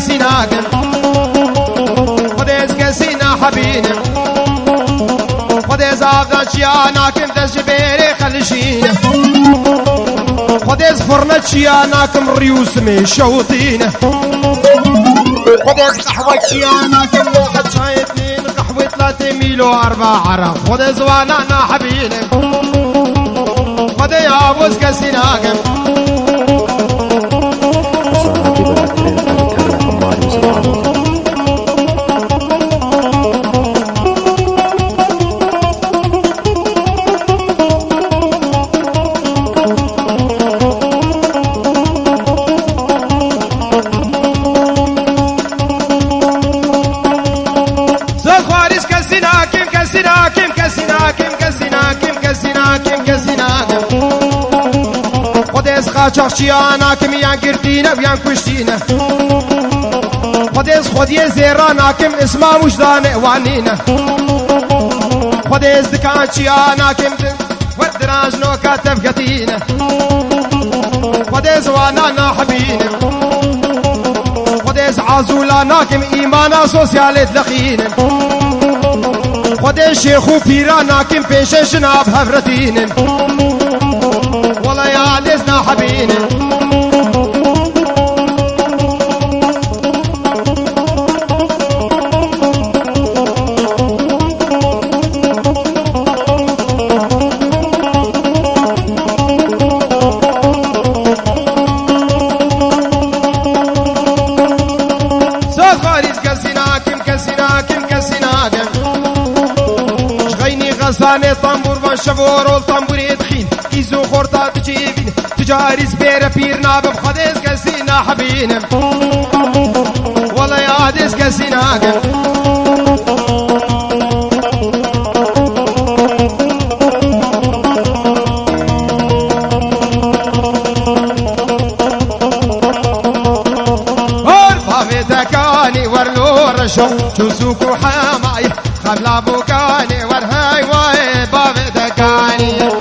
كسيناكم خديز كسينا حبينا خديز عبدان شياناكم تجبيري خلشينا خديز فرنت شياناكم ريوسمي شوطينا خديز قحوة شياناكم واحد شاي اثنين قحوة 3 ميلو 4 عرق خديز وانانا حبينا خدي عبوز كسيناكم قاچاقچیاناکم یان گردینه و یان کشتینه خودیز خودی زیراناکم اسما وجدانه وانینه خودیز دکانچیاناکم و دراج نوکا تفقتینه خودیز وانانا حبینه خودیز عازولاناکم ایمانا سوسیالت لقینه خودیز شیخو پیراناکم پیش جناب هفرتینه والله يا عدسنا حبينا صوت خارج كسيناكم كسيناكم كسيناكم شغيني غزاني طنبور والشبور والطنبوري دخين كيزو خورطة تجيبين تجاري سبيرة بيرنا بخديس كسينا حبينا والله يا عدس كسيناكم ورفافتكاني ورلو رشو شوسوكو حماي خبلا بوكاني ورهاي واي بافتكاني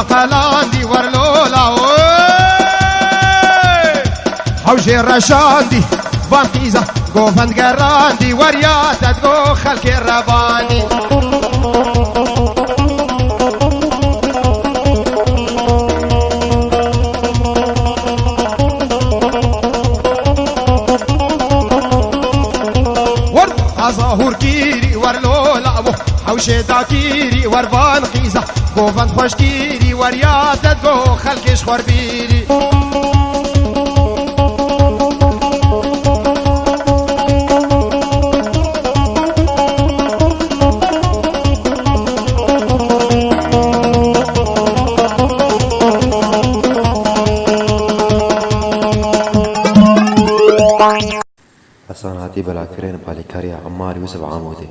قلاندي ورلولا حوشي رشاندي بانقيزة قوفند قراندي ورياتة قو خلق الرباني ورد ظهور كيري ورلولا حوشي داكيري وربان قيزة قوفند خوشكيري ورياتة قو خلقش خوربيري حسن هاتي بلاكرين بالكاريا عمار يوسف عامودي